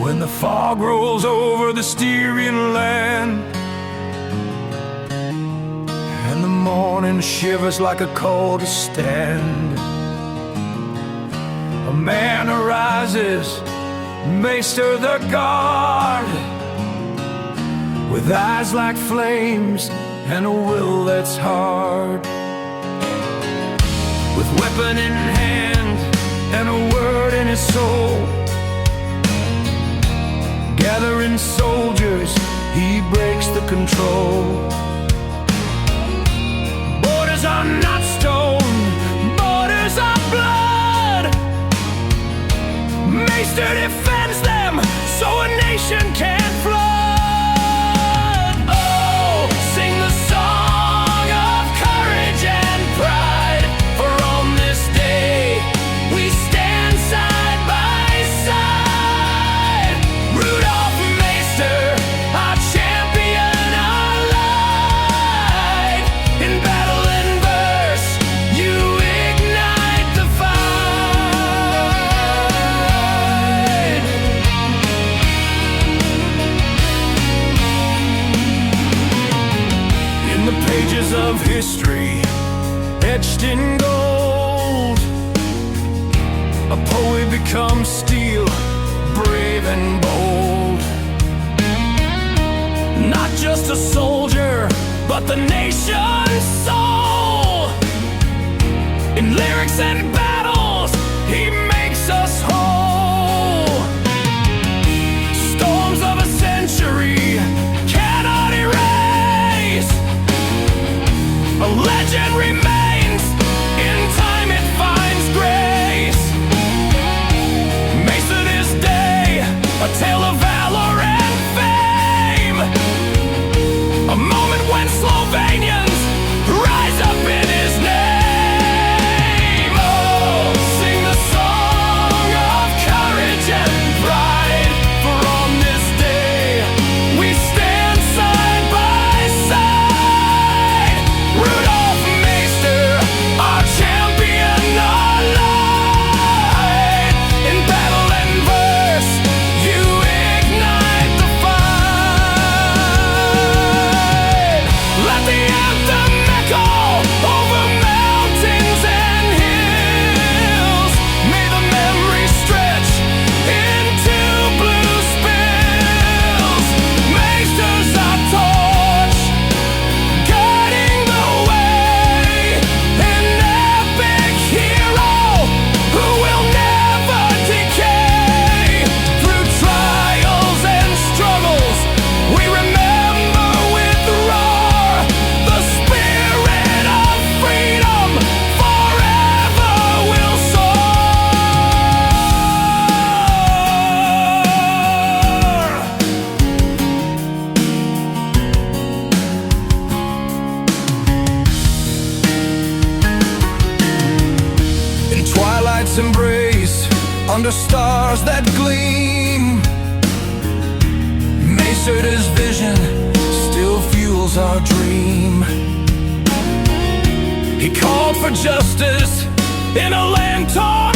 When the fog rolls over the Styrian land and the morning shivers like a cold stand, a man arises, Maister the guard, with eyes like flames and a will that's hard. With weapon in hand and a word in his soul, gathering soldiers, he breaks the control. Borders are not stone, borders are blood. Maister defends them so a nation can't flood. Oh, sing the song of courage and pride, for on this day we stand side by side. Rudolf Maister, our champion, our light. In battle and verse, you ignite the fight. In the pages of history, etched in gold, a poet becomes steel, brave and bold. Not just a soldier, but the nation's soul. In lyrics and battles, he makes us whole. Storms of a century cannot erase. A legend remains, in time it finds grace. Maister this day, a tale of valor and fame. A moment when Slovenians rise up in his name. Oh, sing the song of courage and pride, for on this day we stand side by side. Rudolf Maister, our champion, our light. In battle and verse, you ignite the fight. Let the anthem echo over mountains and hills. May the memory stretch into blue spills. Maister's our torch, guiding the way. An epic hero who will never decay. Through trials and struggles, we remember with roar. The spirit of freedom forever will soar. In twilight's embrace, under stars that gleam, Maister's vision still fuels our dream. He called for justice in a land torn